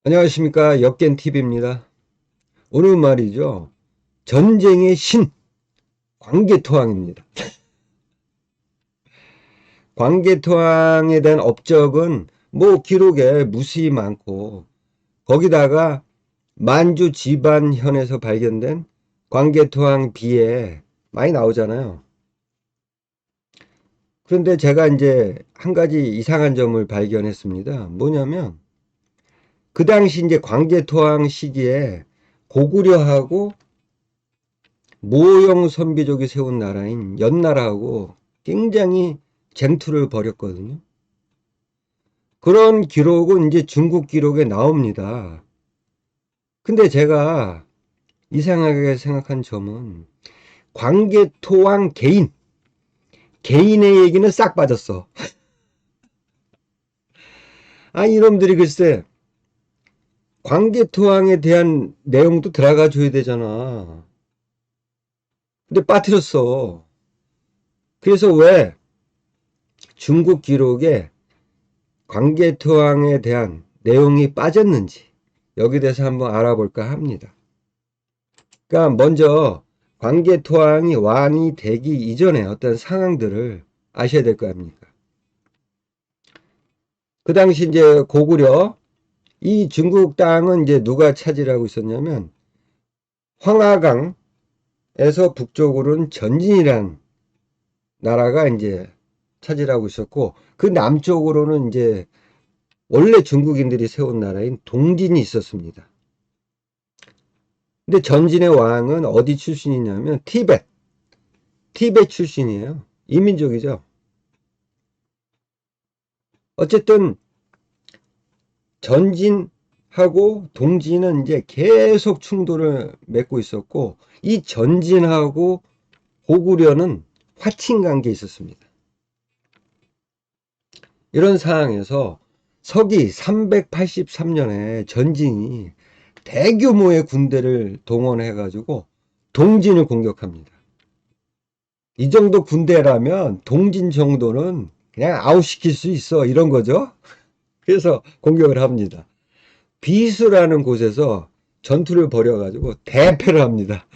안녕하십니까. 역겐TV입니다. 오늘 말이죠. 전쟁의 신, 광개토왕입니다. 광개토왕에 대한 업적은 뭐 기록에 무수히 많고, 거기다가 만주 지반현에서 발견된 광개토왕 비에 많이 나오잖아요. 그런데 제가 이제 한 가지 이상한 점을 발견했습니다. 뭐냐면, 그 당시 이제 광개토왕 시기에 고구려하고 모형 선비족이 세운 나라인 연나라하고 굉장히 쟁투를 벌였거든요. 그런 기록은 이제 중국 기록에 나옵니다. 근데 제가 이상하게 생각한 점은 광개토왕 개인의 얘기는 싹 빠졌어. 아, 이놈들이 글쎄 광개토왕에 대한 내용도 들어가 줘야 되잖아. 근데 빠뜨렸어. 그래서 왜 중국 기록에 광개토왕에 대한 내용이 빠졌는지 여기에 대해서 한번 알아볼까 합니다. 그러니까 먼저 광개토왕이 왕이 되기 이전에 어떤 상황들을 아셔야 될 거 아닙니까? 그 당시 이제 고구려 이 중국 땅은 이제 누가 차지하고 있었냐면 황하강에서 북쪽으로는 전진이란 나라가 이제 차지하고 있었고 그 남쪽으로는 이제 원래 중국인들이 세운 나라인 동진이 있었습니다. 근데 전진의 왕은 어디 출신이냐면 티벳 출신이에요. 이민족이죠. 어쨌든 전진하고 동진은 이제 계속 충돌을 맺고 있었고 이 전진하고 고구려는 화친 관계에 있었습니다. 이런 상황에서 서기 383년에 전진이 대규모의 군대를 동원해 가지고 동진을 공격합니다. 이 정도 군대라면 동진 정도는 그냥 아웃시킬 수 있어 이런 거죠. 그래서 공격을 합니다. 비수라는 곳에서 전투를 벌여 가지고 대패를 합니다.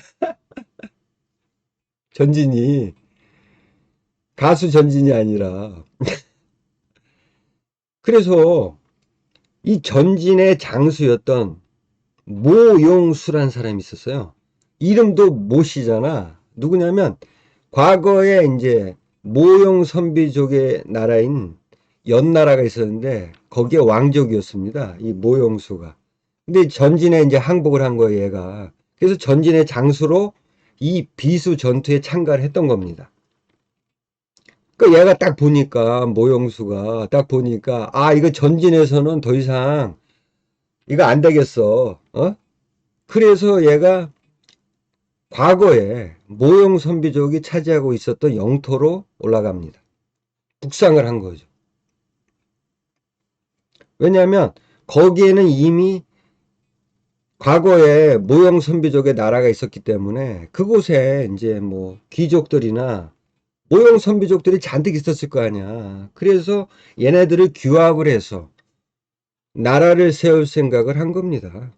전진이 가수 전진이 아니라. 그래서 이 전진의 장수였던 모용수란 사람이 있었어요. 이름도 모씨잖아. 누구냐면 과거에 이제 모용 선비족의 나라인 연나라가 있었는데 거기에 왕족이었습니다. 이 모용수가. 근데 전진에 이제 항복을 한 거예요, 얘가. 그래서 전진의 장수로 이 비수 전투에 참가를 했던 겁니다. 그 얘가 딱 보니까 모용수가 딱 보니까 아 이거 전진에서는 더 이상 이거 안 되겠어. 어? 그래서 얘가 과거에 모용 선비족이 차지하고 있었던 영토로 올라갑니다. 북상을 한 거죠. 왜냐하면 거기에는 이미 과거에 모형 선비족의 나라가 있었기 때문에 그곳에 이제 뭐 귀족들이나 모형 선비족들이 잔뜩 있었을 거 아니야. 그래서 얘네들을 규합을 해서 나라를 세울 생각을 한 겁니다.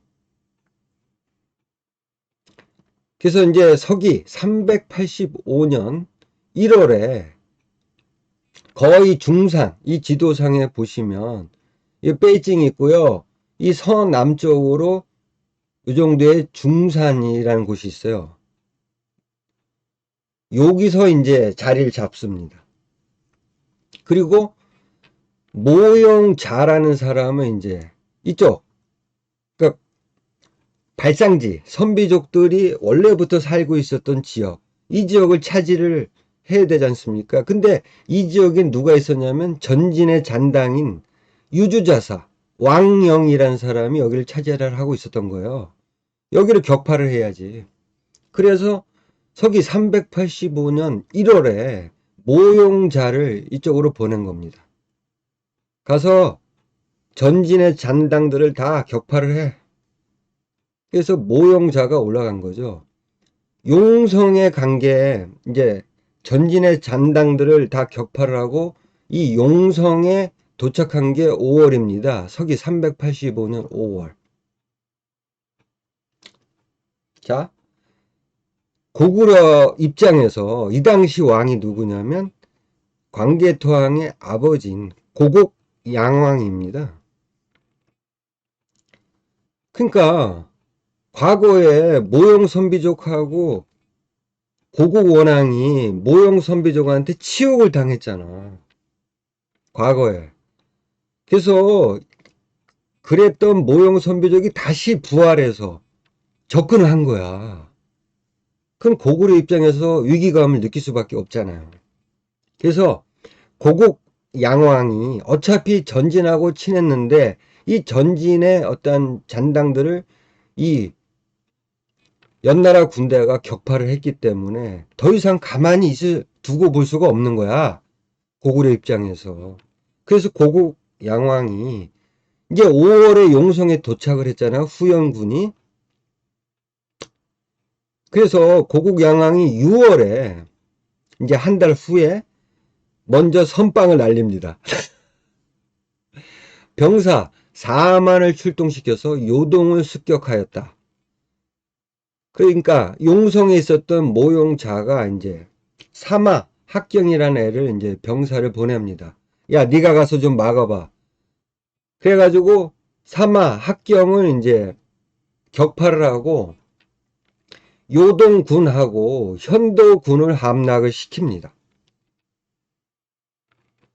그래서 이제 서기 385년 1월에 거의 중산, 이 지도상에 보시면 이 베이징이 있고요. 이 서남쪽으로 이 정도의 중산이라는 곳이 있어요. 여기서 이제 자리를 잡습니다. 그리고 모용자라는 사람은 이제 이쪽, 그러니까 발상지, 선비족들이 원래부터 살고 있었던 지역, 이 지역을 차지를 해야 되지 않습니까? 근데 이 지역에 누가 있었냐면 전진의 잔당인 유주자사, 왕영이라는 사람이 여기를 차지를 하고 있었던 거예요. 여기를 격파를 해야지. 그래서 서기 385년 1월에 모용자를 이쪽으로 보낸 겁니다. 가서 전진의 잔당들을 다 격파를 해. 그래서 모용자가 올라간 거죠. 용성의 관계에 이제 전진의 잔당들을 다 격파를 하고 이 용성의 도착한 게 5월입니다. 서기 385년 5월. 자, 고구려 입장에서 이 당시 왕이 누구냐면 광개토왕의 아버지인 고국 양왕입니다. 그러니까 과거에 모형선비족하고 고국 원왕이 모형선비족한테 치욕을 당했잖아. 과거에. 그래서 그랬던 모형선비족이 다시 부활해서 접근을 한 거야. 그럼 고구려 입장에서 위기감을 느낄 수밖에 없잖아요. 그래서 고국 양왕이 어차피 전진하고 친했는데 이 전진의 어떤 잔당들을 이 연나라 군대가 격파를 했기 때문에 더 이상 가만히 두고 볼 수가 없는 거야. 고구려 입장에서. 그래서 고국 양왕이 이제 5월에 용성에 도착을 했잖아요. 후연군이. 그래서 고국 양왕이 6월에 이제 한 달 후에 먼저 선빵을 날립니다. 병사 4만을 출동시켜서 요동을 습격하였다. 그러니까 용성에 있었던 모용자가 이제 사마 합경이라는 애를 이제 병사를 보냅니다. 야, 네가 가서 좀 막아봐. 그래가지고 사마 합경을 이제 격파를 하고 요동군하고 현도군을 함락을 시킵니다.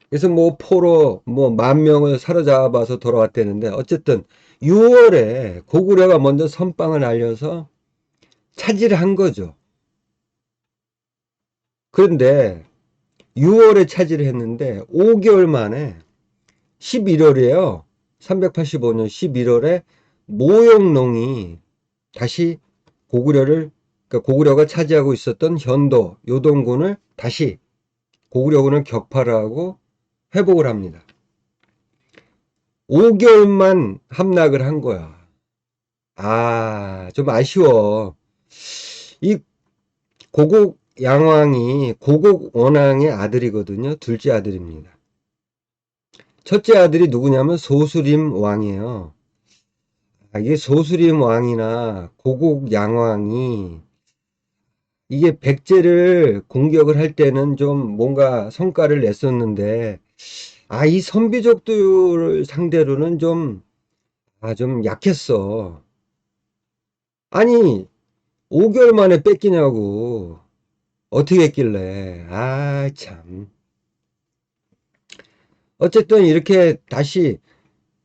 그래서 뭐 포로 뭐 10,000명을 사로잡아서 돌아왔다는데 어쨌든 6월에 고구려가 먼저 선빵을 날려서 차지를 한 거죠. 그런데 6월에 차지를 했는데 5개월 만에 11월이에요. 385년 11월에 모용농이 다시 그러니까 고구려가 차지하고 있었던 현도, 요동군을 다시 고구려군을 격파를 하고 회복을 합니다. 5개월만 함락을 한 거야. 좀 아쉬워. 이 고국 양왕이 고국 원왕의 아들이거든요. 둘째 아들입니다. 첫째 아들이 누구냐면 소수림 왕이에요. 이게 소수림 왕이나 고국 양왕이 이게 백제를 공격을 할 때는 좀 뭔가 성과를 냈었는데 이 선비족들 상대로는 좀 약했어. 아니 5개월 만에 뺏기냐고. 어떻게 했길래. 참. 어쨌든 이렇게 다시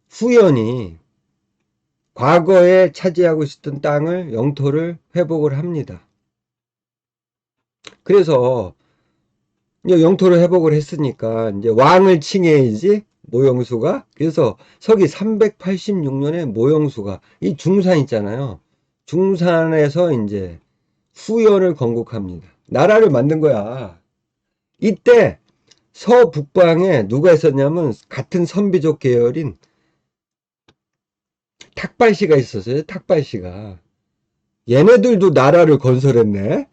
후연이 과거에 차지하고 있었던 땅을 영토를 회복을 합니다. 그래서 이제 영토를 회복을 했으니까 이제 왕을 칭해야지 모영수가. 그래서 서기 386년에 모영수가 이 중산 있잖아요. 중산에서 이제 후연을 건국합니다. 나라를 만든 거야. 이때 서북방에 누가 있었냐면 같은 선비족 계열인 탁발씨가 있었어요. 탁발씨가. 얘네들도 나라를 건설했네.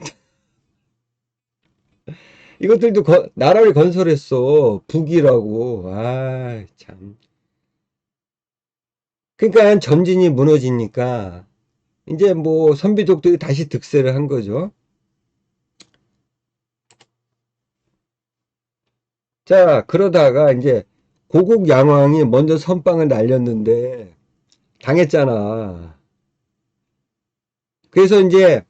이것들도 나라를 건설했어. 북이라고. 참. 그러니까 점진이 무너지니까 이제 뭐 선비족들이 다시 득세를 한 거죠. 자, 그러다가 이제 고국 양왕이 먼저 선빵을 날렸는데 당했잖아. 그래서 이제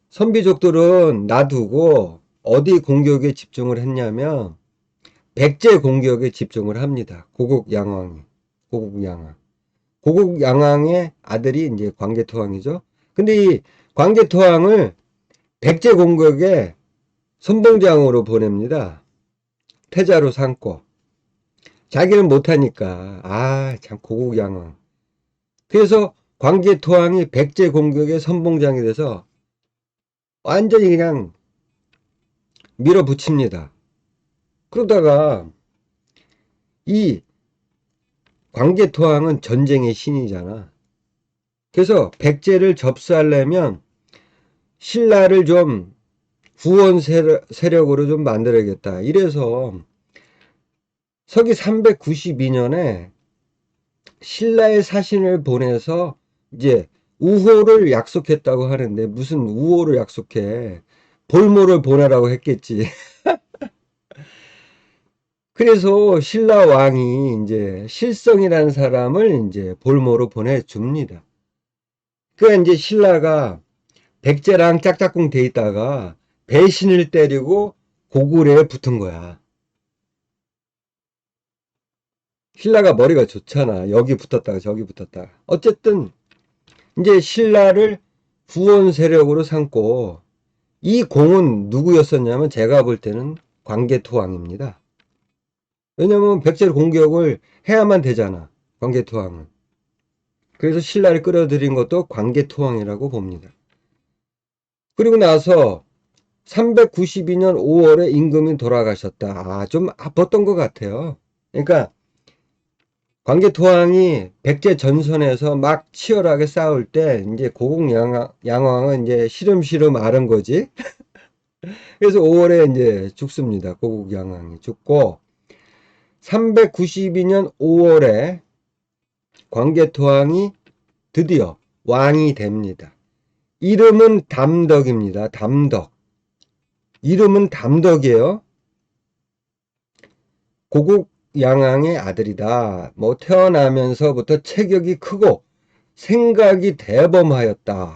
선비족들은 놔두고 어디 공격에 집중을 했냐면 백제 공격에 집중을 합니다. 고국 양왕이. 고국 양왕. 고국 양왕의 아들이 이제 광개토왕이죠. 근데 이 광개토왕을 백제 공격에 선봉장으로 보냅니다. 태자로 삼고. 자기는 못하니까. 참 고국 양왕. 그래서 광개토왕이 백제 공격에 선봉장이 돼서 완전히 그냥 밀어붙입니다. 그러다가 이 광개토왕은 전쟁의 신이잖아. 그래서 백제를 접수하려면 신라를 좀 후원 세력으로 좀 만들어야겠다. 이래서 서기 392년에 신라의 사신을 보내서 이제 우호를 약속했다고 하는데, 무슨 우호를 약속해. 볼모를 보내라고 했겠지. 그래서 신라 왕이 이제 실성이라는 사람을 이제 볼모로 보내줍니다. 그 이제 신라가 백제랑 짝짝꿍 돼 있다가 배신을 때리고 고구려에 붙은 거야. 신라가 머리가 좋잖아. 여기 붙었다가 저기 붙었다가. 어쨌든 이제 신라를 후원 세력으로 삼고, 이 공은 누구였었냐면 제가 볼 때는 광개토왕입니다. 왜냐면 백제 공격을 해야만 되잖아. 광개토왕은. 그래서 신라를 끌어들인 것도 광개토왕이라고 봅니다. 그리고 나서 392년 5월에 임금이 돌아가셨다. 아, 좀 아팠던 것 같아요. 그러니까 광개토왕이 백제 전선에서 막 치열하게 싸울 때 이제 고국양왕은 이제 시름시름 앓은 거지. 그래서 5월에 이제 죽습니다. 고국양왕이 죽고 392년 5월에 광개토왕이 드디어 왕이 됩니다. 이름은 담덕입니다. 담덕. 이름은 담덕이에요. 고국양왕의 아들이다. 뭐 태어나면서부터 체격이 크고 생각이 대범하였다.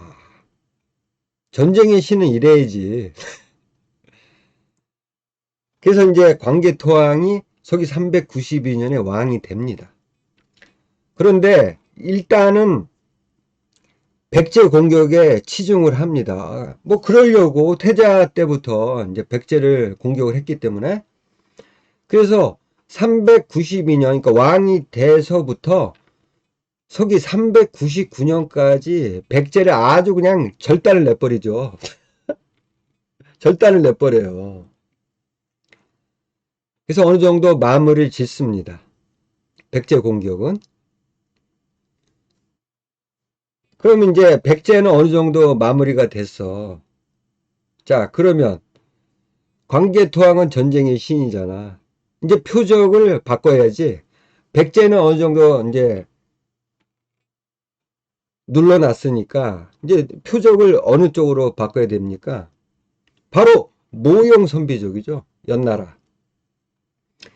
전쟁의 신은 이래야지. 그래서 이제 광개토왕이 서기 392년에 왕이 됩니다. 그런데 일단은 백제 공격에 치중을 합니다. 뭐 그러려고 태자 때부터 이제 백제를 공격을 했기 때문에, 그래서 392년, 그러니까 왕이 돼서부터 서기 399년까지 백제를 아주 그냥 절단을 내버리죠. 절단을 내버려요. 그래서 어느 정도 마무리를 짓습니다. 백제 공격은. 그럼 이제 백제는 어느 정도 마무리가 됐어. 자, 그러면 광개토왕은 전쟁의 신이잖아. 이제 표적을 바꿔야지. 백제는 어느 정도 이제 눌러놨으니까 이제 표적을 어느 쪽으로 바꿔야 됩니까? 바로 모용 선비족이죠. 연나라.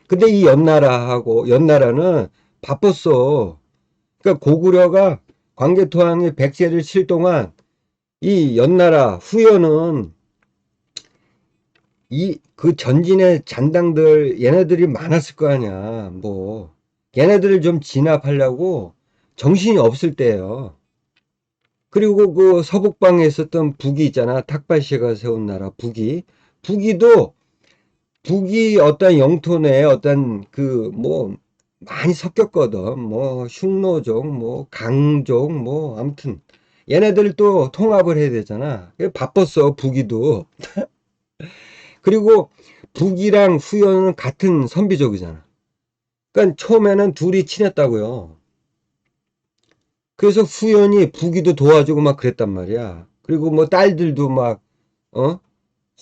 근데 이 연나라는 바빴어. 그러니까 고구려가 광개토왕이 백제를 칠 동안 이 연나라 후연은 그 전진의 잔당들 얘네들이 많았을 거 아니야. 뭐 얘네들을 좀 진압하려고 정신이 없을 때예요. 그리고 그 서북방에 있었던 북이 있잖아. 탁발시가 세운 나라 북이도 북이 어떤 영토 내에 어떤 그 뭐 많이 섞였거든. 뭐 흉노족, 뭐 강족, 뭐 아무튼 얘네들 또 통합을 해야 되잖아. 바빴어 북이도. 그리고 북이랑 후연은 같은 선비족이잖아. 그러니까 처음에는 둘이 친했다고요. 그래서 후연이 북이도 도와주고 막 그랬단 말이야. 그리고 뭐 딸들도 막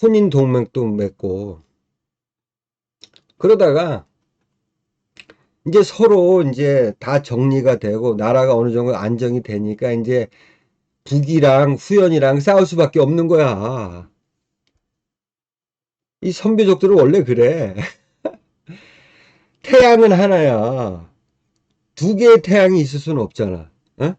혼인 동맹도 맺고 그러다가 이제 서로 이제 다 정리가 되고 나라가 어느 정도 안정이 되니까 이제 북이랑 후연이랑 싸울 수밖에 없는 거야. 이 선비족들은 원래 그래. 태양은 하나야. 두 개의 태양이 있을 수는 없잖아. 어?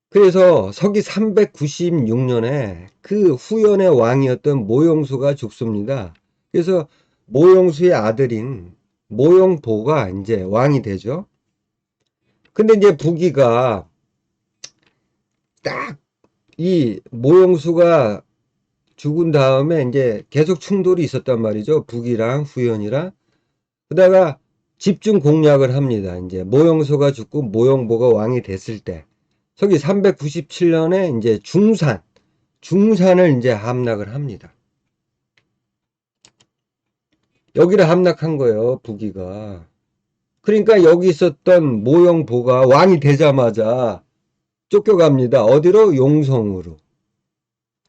그래서 서기 396년에 그 후연의 왕이었던 모용수가 죽습니다. 그래서 모용수의 아들인 모용보가 이제 왕이 되죠. 근데 이제 북이가 딱 이 모용수가 죽은 다음에 이제 계속 충돌이 있었단 말이죠. 북이랑 후연이랑. 그러다가 집중 공략을 합니다. 이제 모용소가 죽고 모용보가 왕이 됐을 때. 서기 397년에 이제 중산을 이제 함락을 합니다. 여기를 함락한 거예요, 북이가. 그러니까 여기 있었던 모용보가 왕이 되자마자 쫓겨갑니다. 어디로? 용성으로.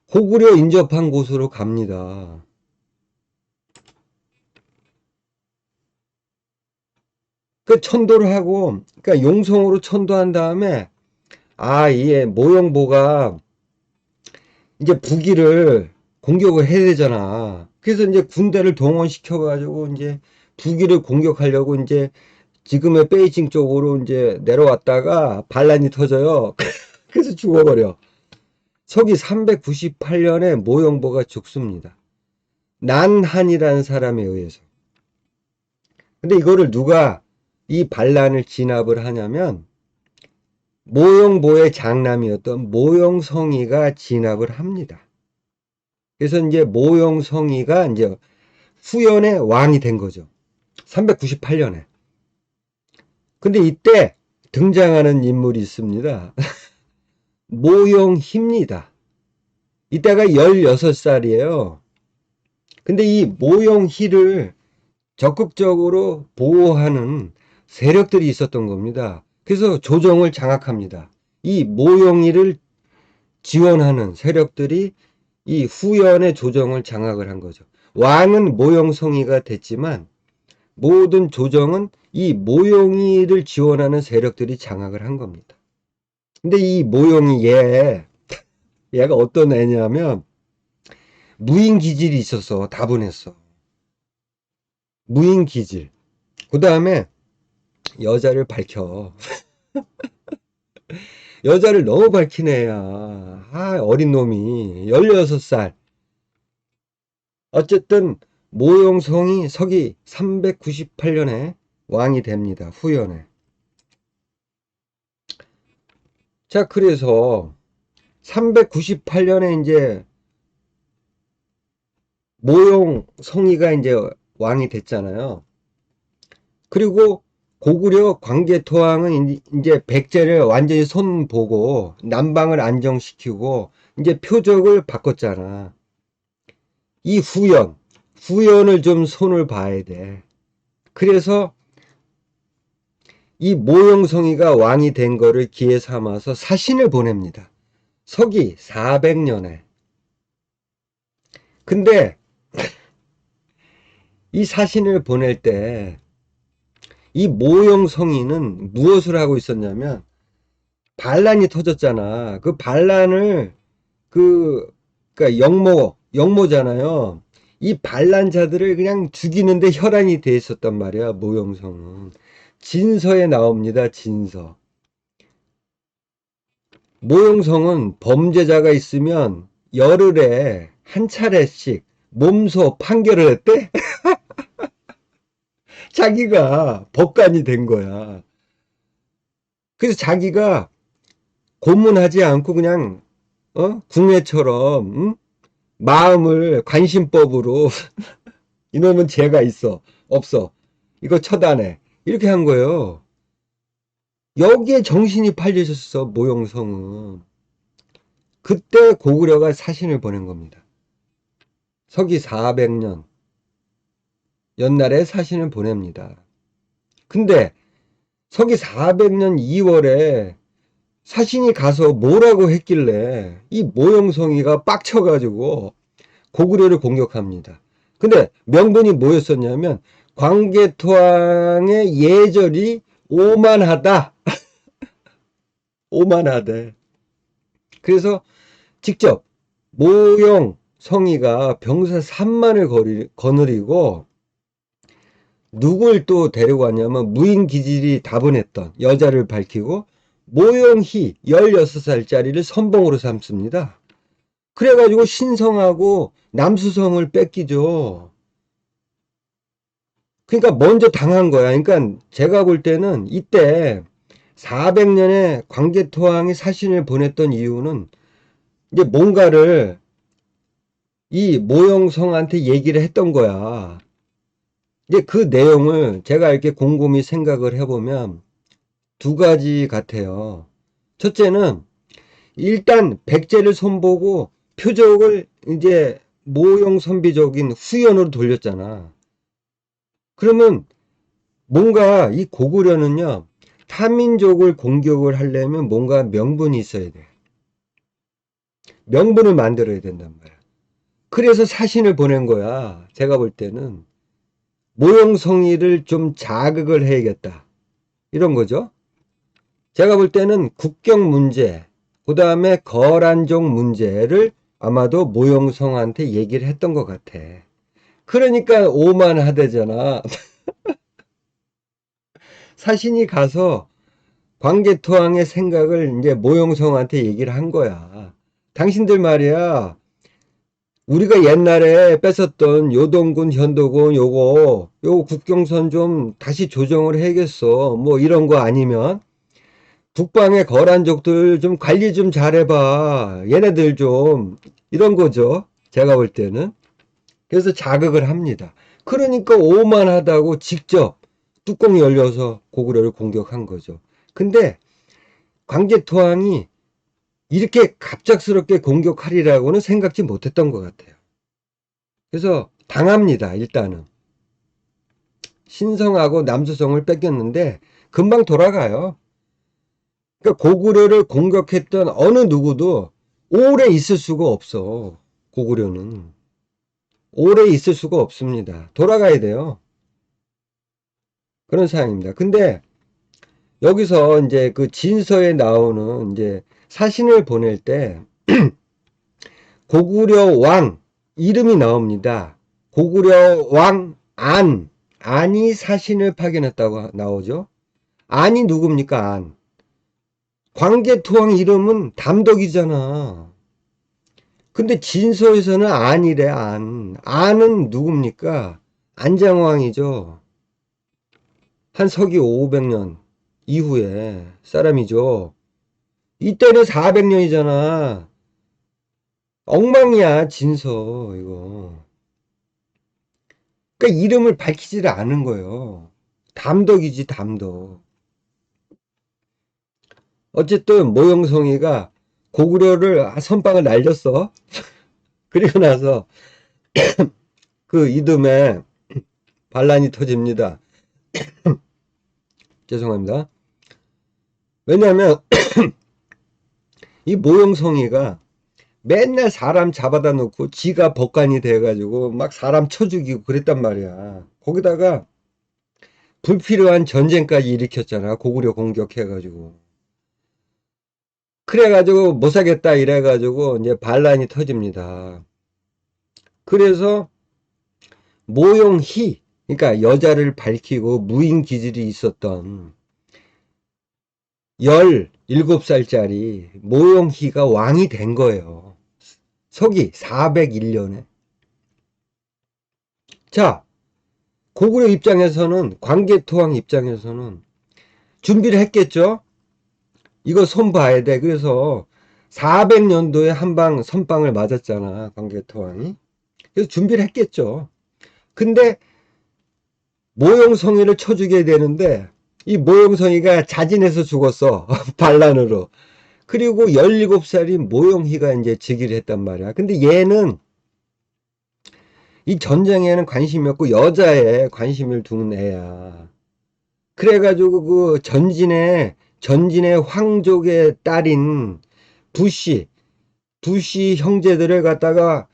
고구려 인접한 곳으로 갑니다. 그 천도를 하고, 그러니까 용성으로 천도한 다음에, 이게 모형보가 이제 북위를 공격을 해야 되잖아. 그래서 이제 군대를 동원시켜가지고 이제 북위를 공격하려고 이제 지금의 베이징 쪽으로 이제 내려왔다가 반란이 터져요. 그래서 죽어버려. 서기 398년에 모형보가 죽습니다. 난한이라는 사람에 의해서. 근데 이거를 누가 이 반란을 진압을 하냐면 모형보의 장남이었던 모형성이가 진압을 합니다. 그래서 이제 모형성이가 이제 후연의 왕이 된 거죠. 398년에. 근데 이때 등장하는 인물이 있습니다. 모형희입니다. 이때가 16살이에요. 근데 이 모형희를 적극적으로 보호하는 세력들이 있었던 겁니다. 그래서 조정을 장악합니다. 이 모형희를 지원하는 세력들이 이 후연의 조정을 장악을 한 거죠. 왕은 모형성이가 됐지만 모든 조정은 이 모형이를 지원하는 세력들이 장악을 한 겁니다. 근데 이 모형이 얘가 어떤 애냐면 무인 기질이 있어서 다분했어. 무인 기질. 그 다음에 여자를 밝혀. 여자를 너무 밝힌 애야. 어린 놈이 16살. 어쨌든 모형성이 서기 398년에 왕이 됩니다. 후연에. 자, 그래서 398년에 이제 모형성이가 이제 왕이 됐잖아요. 그리고 고구려 광개토왕은 이제 백제를 완전히 손보고 남방을 안정시키고 이제 표적을 바꿨잖아. 이 후연을 좀 손을 봐야 돼. 그래서 이 모형성이가 왕이 된 거를 기회 삼아서 사신을 보냅니다. 서기 400년에. 근데 이 사신을 보낼 때 이 모형성이는 무엇을 하고 있었냐면 반란이 터졌잖아. 그 반란을 그러니까 영모잖아요. 이 반란자들을 그냥 죽이는데 혈안이 돼 있었단 말이야. 모형성은 진서에 나옵니다. 진서. 모형성은 범죄자가 있으면 열흘에 한 차례씩 몸소 판결을 했대. 자기가 법관이 된 거야. 그래서 자기가 고문하지 않고 그냥 궁예처럼 마음을 관심법으로 이놈은 죄가 있어 없어 이거 처단해 이렇게 한 거예요. 여기에 정신이 팔리셨어 모형성은. 그때 고구려가 사신을 보낸 겁니다. 서기 400년 연날에 사신을 보냅니다. 근데 서기 400년 2월에 사신이 가서 뭐라고 했길래 이 모형성이가 빡쳐가지고 고구려를 공격합니다. 근데 명분이 뭐였었냐면 광개토왕의 예절이 오만하다. 오만하대. 그래서 직접 모형성이가 병사 3만을 거느리고 누굴 또 데리고 왔냐면 무인 기질이 다분했던 여자를 밝히고 모형희 16살짜리를 선봉으로 삼습니다. 그래가지고 신성하고 남수성을 뺏기죠. 그러니까 먼저 당한 거야. 그러니까 제가 볼 때는 이때 400년에 광개토왕이 사신을 보냈던 이유는 이제 뭔가를 이 모형성한테 얘기를 했던 거야. 이제 그 내용을 제가 이렇게 곰곰이 생각을 해보면 두 가지 같아요. 첫째는 일단 백제를 손보고 표적을 이제 모형선비적인 후연으로 돌렸잖아. 그러면 뭔가 이 고구려는요, 타민족을 공격을 하려면 뭔가 명분이 있어야 돼. 명분을 만들어야 된단 말이야. 그래서 사신을 보낸 거야. 제가 볼 때는 모형성이를 좀 자극을 해야겠다. 이런 거죠. 제가 볼 때는 국경 문제, 그 다음에 거란족 문제를 아마도 모용성한테 얘기를 했던 것 같아. 그러니까 오만하대잖아. 사신이 가서 광개토왕의 생각을 이제 모용성한테 얘기를 한 거야. 당신들 말이야, 우리가 옛날에 뺏었던 요동군, 현도군 요거 국경선 좀 다시 조정을 해야겠어. 뭐 이런 거 아니면 북방의 거란족들 좀 관리 좀 잘해봐. 얘네들 좀 이런 거죠. 제가 볼 때는. 그래서 자극을 합니다. 그러니까 오만하다고 직접 뚜껑이 열려서 고구려를 공격한 거죠. 근데 광개토왕이 이렇게 갑작스럽게 공격하리라고는 생각지 못했던 것 같아요. 그래서 당합니다. 일단은 신성하고 남수성을 뺏겼는데 금방 돌아가요. 그러니까 고구려를 공격했던 어느 누구도 오래 있을 수가 없어. 고구려는 오래 있을 수가 없습니다. 돌아가야 돼요. 그런 상황입니다. 근데 여기서 이제 그 진서에 나오는 이제 사신을 보낼 때 고구려 왕 이름이 나옵니다. 고구려 왕 안이 사신을 파견했다고 나오죠. 안이 누굽니까? 안. 광개토왕 이름은 담덕이잖아. 근데 진서에서는 안이래, 안. 안은 누굽니까? 안장왕이죠. 한 서기 500년 이후에 사람이죠. 이때는 400년이잖아. 엉망이야, 진서, 이거. 그러니까 이름을 밝히지를 않은 거예요. 담덕이지, 담덕. 어쨌든 모영성이가 고구려를 선빵을 날렸어. 그리고 나서 그 이듬해 반란이 터집니다. 죄송합니다. 왜냐하면 이 모영성이가 맨날 사람 잡아다 놓고 지가 법관이 돼가지고 막 사람 쳐 죽이고 그랬단 말이야. 거기다가 불필요한 전쟁까지 일으켰잖아. 고구려 공격해가지고. 그래가지고 못 사겠다 이래가지고 이제 반란이 터집니다. 그래서 모용희, 그러니까 여자를 밝히고 무인 기질이 있었던 17살짜리 모용희가 왕이 된 거예요. 서기 401년에. 자, 고구려 입장에서는, 광개토왕 입장에서는 준비를 했겠죠? 이거 손 봐야 돼. 그래서 400년도에 한방 선빵을 맞았잖아, 광개토왕이. 그래서 준비를 했겠죠. 근데 모용성이를 쳐주게 되는데 이 모용성이가 자진해서 죽었어. 반란으로. 그리고 17살인 모용희가 이제 즉위를 했단 말이야. 근데 얘는 이 전쟁에는 관심이 없고 여자에 관심을 두는 애야. 그래가지고 그 전진의 황족의 딸인 부시 형제들을 갖다가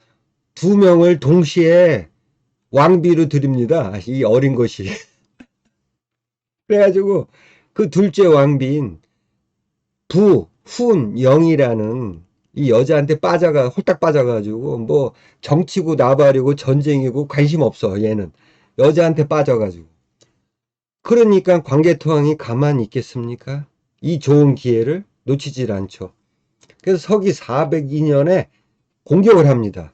두 명을 동시에 왕비로 드립니다. 이 어린 것이. 그래가지고 그 둘째 왕비인 훈영이라는 이 여자한테 홀딱 빠져가지고 뭐 정치고 나발이고 전쟁이고 관심 없어 얘는. 여자한테 빠져가지고. 그러니까 광개토왕이 가만히 있겠습니까? 이 좋은 기회를 놓치질 않죠. 그래서 서기 402년에 공격을 합니다.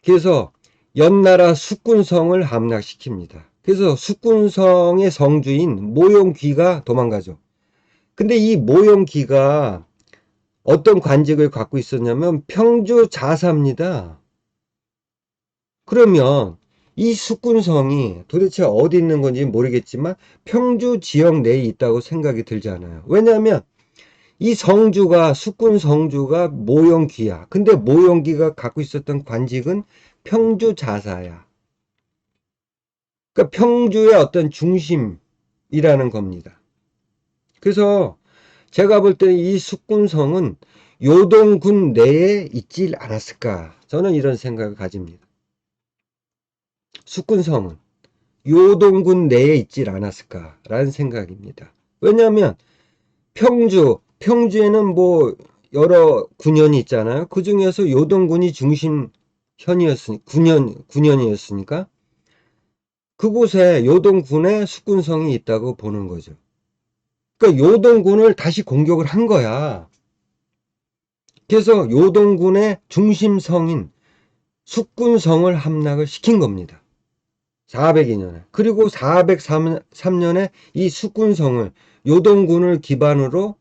그래서 연나라 숙군성을 함락시킵니다. 그래서 숙군성의 성주인 모용귀가 도망가죠. 근데 이 모용귀가 어떤 관직을 갖고 있었냐면 평주 자사입니다. 그러면 이 숙군성이 도대체 어디 있는 건지 모르겠지만 평주 지역 내에 있다고 생각이 들잖아요. 왜냐하면 이 숙군 성주가 모용귀야. 근데 모용귀가 갖고 있었던 관직은 평주 자사야. 그러니까 평주의 어떤 중심이라는 겁니다. 그래서 제가 볼 때 이 숙군성은 요동군 내에 있질 않았을까? 저는 이런 생각을 가집니다. 숙군성은 요동군 내에 있질 않았을까라는 생각입니다. 왜냐하면 평주에는 뭐 여러 군현이 있잖아요. 그 중에서 요동군이 군현이었으니까 그곳에 요동군의 숙군성이 있다고 보는 거죠. 그러니까 요동군을 다시 공격을 한 거야. 그래서 요동군의 중심성인 숙군성을 함락을 시킨 겁니다. 402년에. 그리고 403년에 이 숙군성을 요동군을 기반으로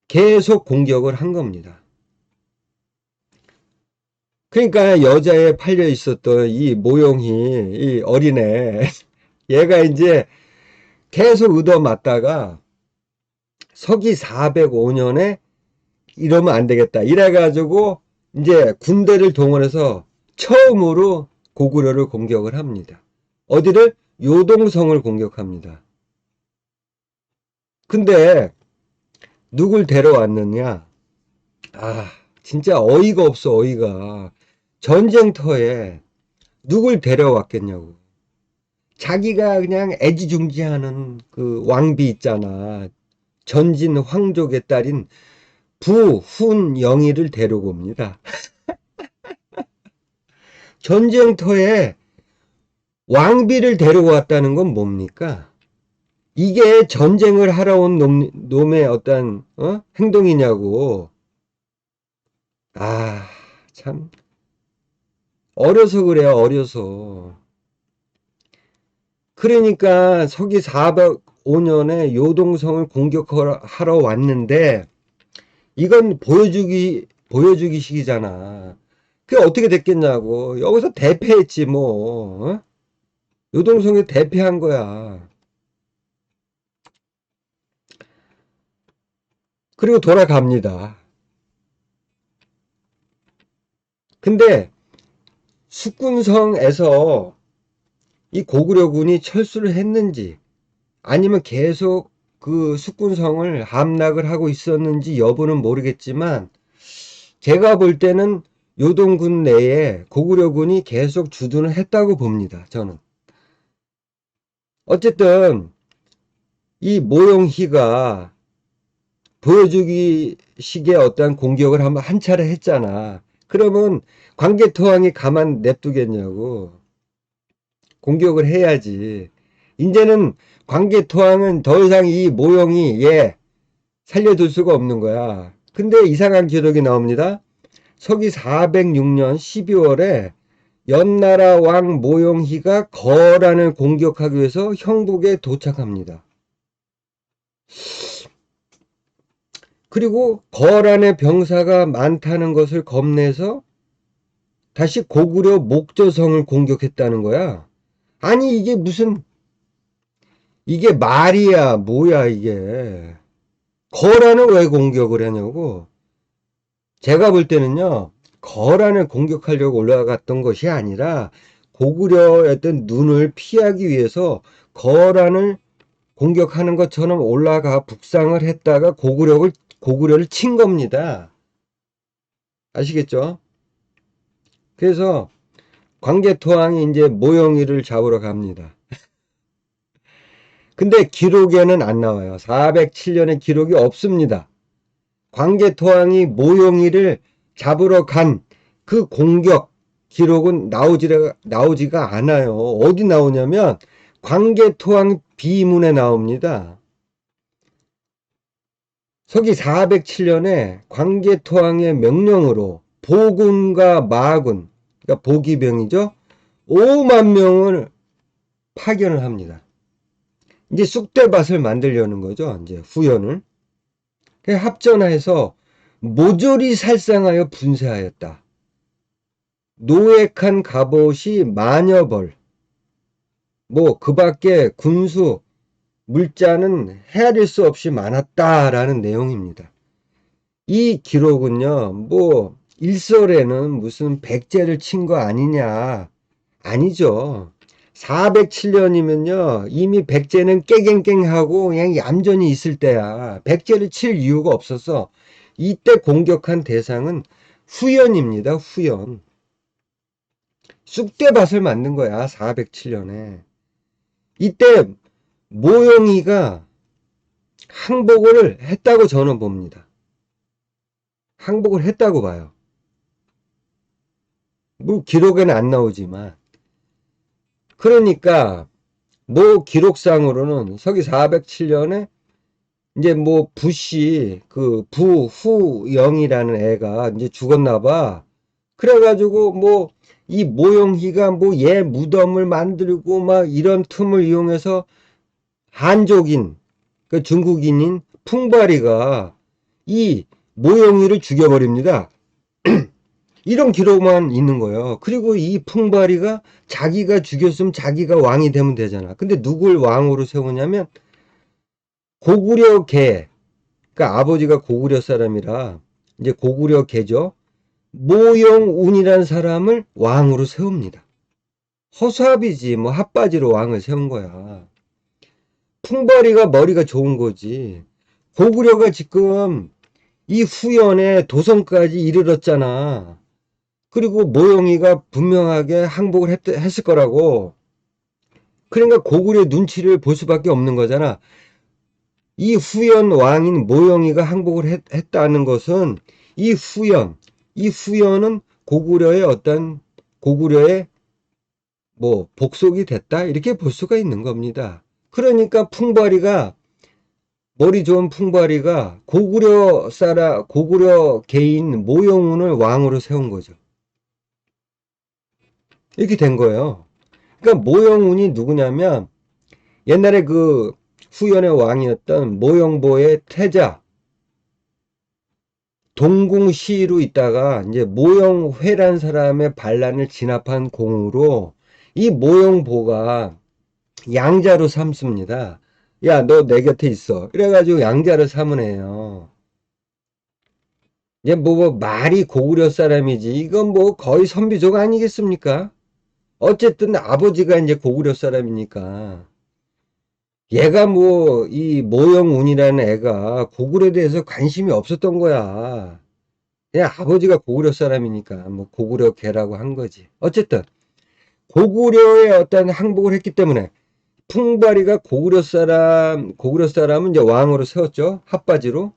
계속 공격을 한 겁니다. 그러니까 여자에 팔려 있었던 이 모용이, 이 어린애, 얘가 이제 계속 얻어맞다가 서기 405년에 이러면 안 되겠다. 이래가지고 이제 군대를 동원해서 처음으로 고구려를 공격을 합니다. 어디를? 요동성을 공격합니다. 근데 누굴 데려왔느냐? 아, 진짜 어이가 없어, 어이가. 전쟁터에 누굴 데려왔겠냐고. 자기가 그냥 애지중지하는 그 왕비 있잖아. 전진 황족의 딸인 부훈영의를 데리고 옵니다. 전쟁터에 왕비를 데려왔다는 건 뭡니까? 이게 전쟁을 하러 온 놈의 어떤 행동이냐고. 아, 참 어려서 그래요, 어려서. 그러니까 서기 405년에 요동성을 공격하러 왔는데 이건 보여주기식이잖아. 그게 어떻게 됐겠냐고. 여기서 대패했지 뭐. 요동성이 대패한 거야. 그리고 돌아갑니다. 근데 숙군성에서 이 고구려군이 철수를 했는지 아니면 계속 그 숙군성을 함락을 하고 있었는지 여부는 모르겠지만 제가 볼 때는 요동군 내에 고구려군이 계속 주둔을 했다고 봅니다. 저는. 어쨌든 이 모용희가 보여주기 식의 어떤 공격을 한 차례 했잖아. 그러면 광개토왕이 가만 냅두겠냐고. 공격을 해야지. 이제는 광개토왕은 더 이상 이 모용이 얘 살려둘 수가 없는 거야. 근데 이상한 기록이 나옵니다. 서기 406년 12월에 연나라 왕 모용희가 거란을 공격하기 위해서 형북에 도착합니다. 그리고 거란의 병사가 많다는 것을 겁내서 다시 고구려 목조성을 공격했다는 거야. 아니 이게 말이야 뭐야 이게. 거란을 왜 공격을 하냐고. 제가 볼 때는요. 거란을 공격하려고 올라갔던 것이 아니라 고구려의 어떤 눈을 피하기 위해서 거란을 공격하는 것처럼 올라가 북상을 했다가 고구려를 친 겁니다. 아시겠죠? 그래서 광개토왕이 이제 모용이를 잡으러 갑니다. 근데 기록에는 안 나와요. 407년의 기록이 없습니다. 광개토왕이 모용이를 잡으러 간 그 공격 기록은 나오지가 않아요. 어디 나오냐면 광개토왕 비문에 나옵니다. 서기 407년에 광개토왕의 명령으로 보군과 마군, 그러니까 보기병이죠. 5만 명을 파견을 합니다. 이제 쑥대밭을 만들려는 거죠. 이제 후연을. 합전해서 모조리 살상하여 분쇄하였다. 노획한 갑옷이 만여벌. 뭐 그 밖에 군수 물자는 헤아릴 수 없이 많았다라는 내용입니다. 이 기록은요, 뭐 일설에는 무슨 백제를 친 거 아니냐. 아니죠. 407년이면요 이미 백제는 깨갱깽하고 그냥 얌전히 있을 때야. 백제를 칠 이유가 없어서 이때 공격한 대상은 후연입니다. 후연. 쑥대밭을 만든 거야. 407년에. 이때 모영이가 항복을 했다고 저는 봅니다. 항복을 했다고 봐요. 뭐 기록에는 안 나오지만. 그러니까 뭐 기록상으로는 서기 407년에 이제 뭐 부시 그 부후영이라는 애가 이제 죽었나 봐. 그래가지고 뭐 이 모용희가 뭐 얘 무덤을 만들고 막 이런 틈을 이용해서 한족인 그 중국인인 풍바리가 이 모용희를 죽여버립니다. 이런 기록만 있는 거예요. 그리고 이 풍바리가 자기가 죽였으면 자기가 왕이 되면 되잖아. 근데 누굴 왕으로 세우냐면 고구려 개, 그러니까 아버지가 고구려 사람이라 이제 고구려 개죠. 모용운이라는 사람을 왕으로 세웁니다. 허수아비지 뭐 핫바지로 왕을 세운 거야. 풍벌이가 머리가 좋은 거지. 고구려가 지금 이 후연에 도성까지 이르렀잖아. 그리고 모용이가 분명하게 항복을 했을 거라고. 그러니까 고구려 눈치를 볼 수밖에 없는 거잖아. 이 후연 왕인 모용이가 항복을 했다는 것은 이 후연은 고구려의 어떤 고구려의 뭐 복속이 됐다 이렇게 볼 수가 있는 겁니다. 그러니까 머리 좋은 풍바리가 고구려 개인 모용운을 왕으로 세운 거죠. 이렇게 된 거예요. 그러니까 모용운이 누구냐면 옛날에 그 후연의 왕이었던 모용보의 태자 동궁시로 있다가 이제 모용회란 사람의 반란을 진압한 공으로 이 모용보가 양자로 삼습니다. 야, 너 내 곁에 있어. 이래가지고 양자를 삼은 애요. 이제 뭐 말이 고구려 사람이지. 이건 뭐 거의 선비족 아니겠습니까? 어쨌든 아버지가 이제 고구려 사람이니까. 얘가 뭐 이 모영운이라는 애가 고구려에 대해서 관심이 없었던 거야. 그냥 아버지가 고구려 사람이니까 뭐 고구려 개라고 한 거지. 어쨌든 고구려의 어떤 항복을 했기 때문에 풍바리가 고구려 사람은 이제 왕으로 세웠죠. 핫바지로.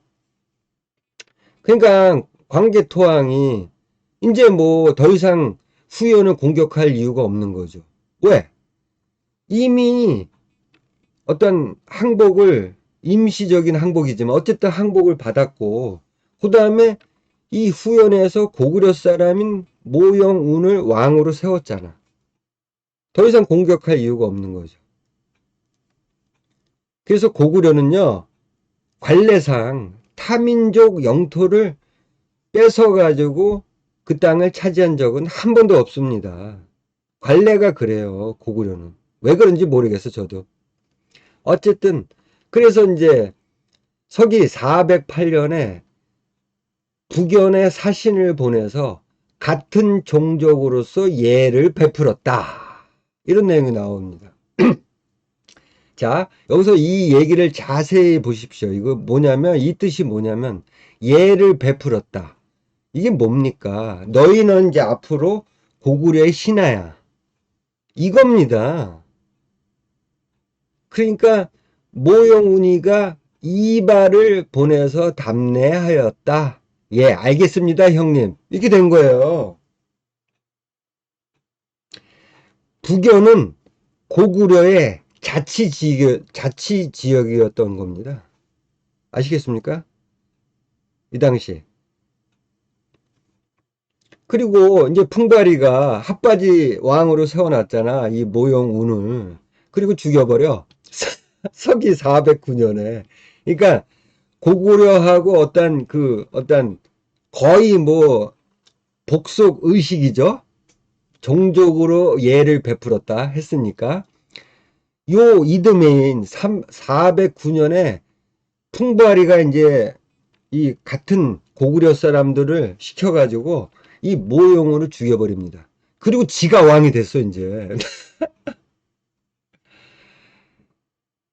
그러니까 광개토왕이 이제 뭐 더 이상 후연을 공격할 이유가 없는 거죠. 왜? 이미 어떤 항복을 임시적인 항복이지만 어쨌든 항복을 받았고 그 다음에 이 후연에서 고구려 사람인 모영운을 왕으로 세웠잖아. 더 이상 공격할 이유가 없는 거죠. 그래서 고구려는요 관례상 타민족 영토를 뺏어가지고 그 땅을 차지한 적은 한 번도 없습니다. 관례가 그래요. 고구려는. 왜 그런지 모르겠어 저도. 어쨌든 그래서 이제 서기 408년에 북연에 사신을 보내서 같은 종족으로서 예를 베풀었다. 이런 내용이 나옵니다. 자, 여기서 이 얘기를 자세히 보십시오. 이거 뭐냐면 이 뜻이 뭐냐면 예를 베풀었다. 이게 뭡니까? 너희는 이제 앞으로 고구려의 신하야. 이겁니다. 그러니까 모영운이가 이발을 보내서 답례하였다. 예, 알겠습니다, 형님. 이렇게 된 거예요. 북연은 고구려의 자치지역이었던 겁니다. 아시겠습니까? 이 당시. 그리고 이제 풍바리가 핫바지 왕으로 세워놨잖아. 이 모영운을. 그리고 죽여버려. 서기 409년에. 그러니까 고구려하고 어떤 거의 뭐 복속 의식이죠. 종족으로 예를 베풀었다 했으니까 요 이듬해인 409년에 풍바리가 이제 이 같은 고구려 사람들을 시켜가지고 이 모용으로 죽여버립니다. 그리고 지가 왕이 됐어 이제.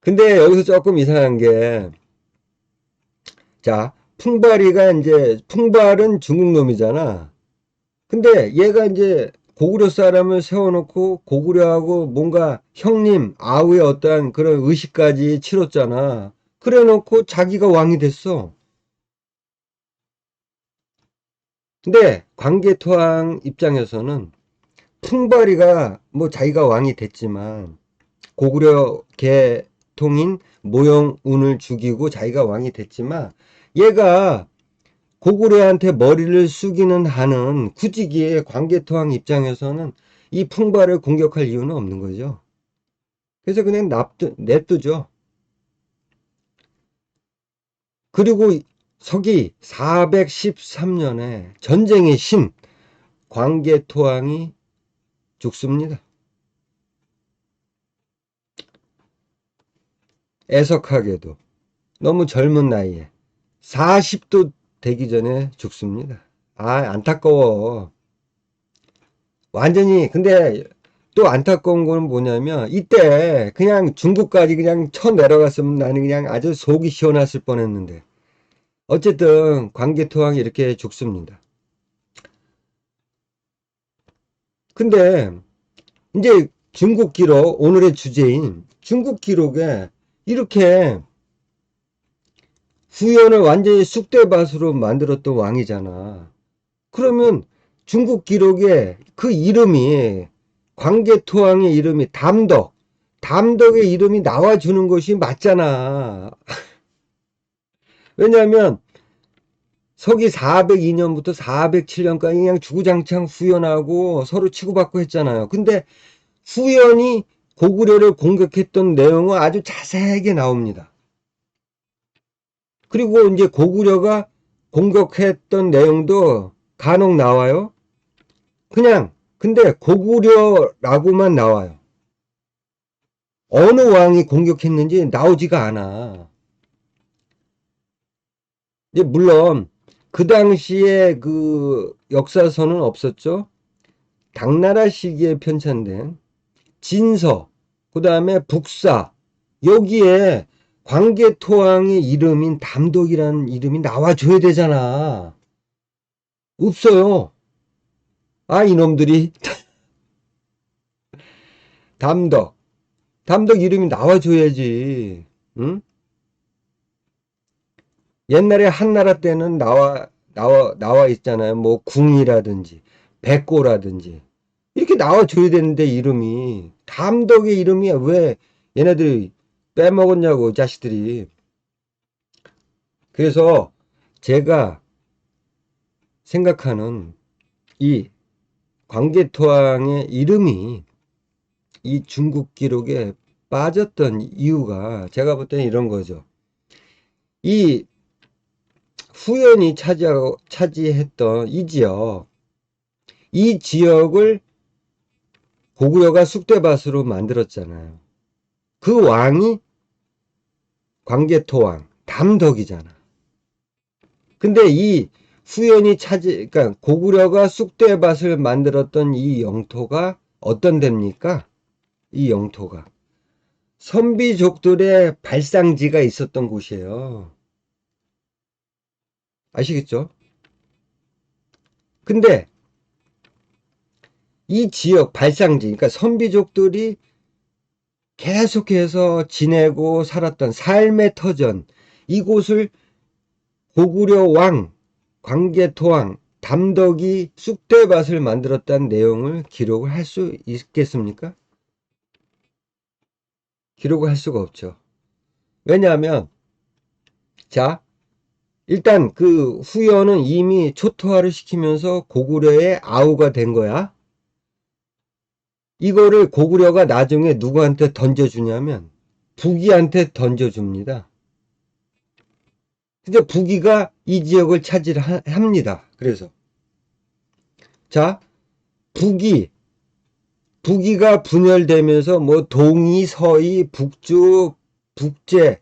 근데 여기서 조금 이상한 게 자, 풍발은 중국 놈이잖아. 근데 얘가 이제 고구려 사람을 세워놓고 고구려하고 뭔가 형님, 아우의 어떠한 그런 의식까지 치렀잖아. 그래 놓고 자기가 왕이 됐어. 근데 광개토왕 입장에서는 풍바리가 뭐 자기가 왕이 됐지만 고구려 계통인 모영운을 죽이고 자기가 왕이 됐지만 얘가 고구려한테 머리를 숙이는 한은 굳이 광개토왕 입장에서는 이 풍바를 공격할 이유는 없는 거죠. 그래서 그냥 냅두죠. 그리고 서기 413년에 전쟁의 신 광개토왕이 죽습니다. 애석하게도 너무 젊은 나이에 40도 되기 전에 죽습니다. 안타까워. 완전히. 근데 또 안타까운 거는 뭐냐면 이때 그냥 중국까지 그냥 쳐 내려갔으면 나는 그냥 아주 속이 시원했을 뻔했는데 어쨌든 광개토왕이 이렇게 죽습니다. 근데 이제 중국 기록, 오늘의 주제인 중국 기록에 이렇게 후연을 완전히 쑥대밭으로 만들었던 왕이잖아. 그러면 중국 기록에 그 이름이 광개토왕의 이름이 담덕의 이름이 나와주는 것이 맞잖아. 왜냐하면 서기 402년부터 407년까지 그냥 주구장창 후연하고 서로 치고받고 했잖아요. 근데 후연이 고구려를 공격했던 내용은 아주 자세하게 나옵니다. 그리고 이제 고구려가 공격했던 내용도 간혹 나와요. 그냥 근데 고구려라고만 나와요. 어느 왕이 공격했는지 나오지가 않아. 이제 물론 그 당시에 그 역사서는 없었죠. 당나라 시기에 편찬된 진서, 그 다음에 북사, 여기에 광개토왕의 이름인 담덕이라는 이름이 나와줘야 되잖아. 없어요. 이놈들이 담덕 이름이 나와줘야지. 응? 옛날에 한나라 때는 나와 있잖아요. 뭐 궁이라든지 백고라든지 이렇게 나와줘야 되는데 이름이 담덕의 이름이 왜 얘네들이 빼먹었냐고 자식들이. 그래서 제가 생각하는 이 광개토왕의 이름이 이 중국 기록에 빠졌던 이유가 제가 볼 때는 이런 거죠. 이 후연이 차지했던 이 지역을 고구려가 쑥대밭으로 만들었잖아요. 그 왕이 광개토왕 담덕이잖아. 근데 이 후연이 그러니까 고구려가 쑥대밭을 만들었던 이 영토가 어떤 데입니까? 이 영토가 선비족들의 발상지가 있었던 곳이에요. 아시겠죠? 근데 이 지역 발상지, 그러니까 선비족들이 계속해서 지내고 살았던 삶의 터전, 이곳을 고구려 왕, 광개토왕, 담덕이 쑥대밭을 만들었다는 내용을 기록을 할 수 있겠습니까? 기록을 할 수가 없죠. 왜냐하면 자, 일단 그 후연은 이미 초토화를 시키면서 고구려의 아우가 된 거야. 이거를 고구려가 나중에 누구한테 던져주냐면 부기한테 던져줍니다. 근데 부기가 이 지역을 차지합니다. 그래서 자, 부기가 분열되면서 뭐 동이, 서이, 북주, 북제,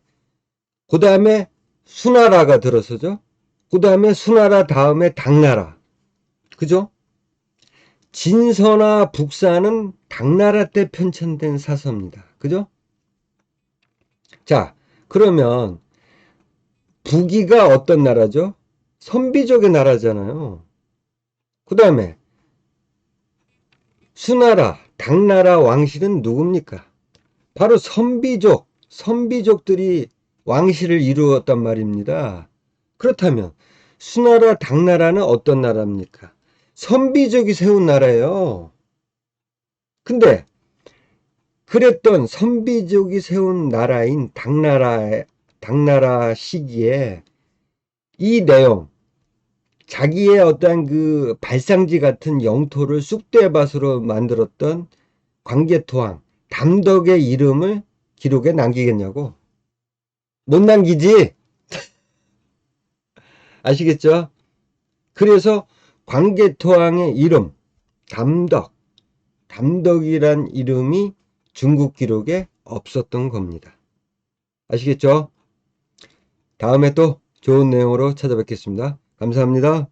그 다음에 수나라가 들어서죠. 그 다음에 수나라 다음에 당나라. 그죠? 진서나 북사는 당나라 때 편찬된 사서입니다. 그죠? 자, 그러면 북이가 어떤 나라죠? 선비족의 나라잖아요. 그 다음에 수나라, 당나라 왕실은 누굽니까? 바로 선비족들이 왕실을 이루었단 말입니다. 그렇다면 수나라, 당나라는 어떤 나라입니까? 선비족이 세운 나라예요. 근데 그랬던 선비족이 세운 나라인 당나라 시기에 이 내용, 자기의 어떠한 그 발상지 같은 영토를 쑥대밭으로 만들었던 광개토왕 담덕의 이름을 기록에 남기겠냐고? 못 남기지? 아시겠죠? 그래서 광개토왕의 이름 담덕이란 이름이 중국 기록에 없었던 겁니다. 아시겠죠? 다음에 또 좋은 내용으로 찾아뵙겠습니다. 감사합니다.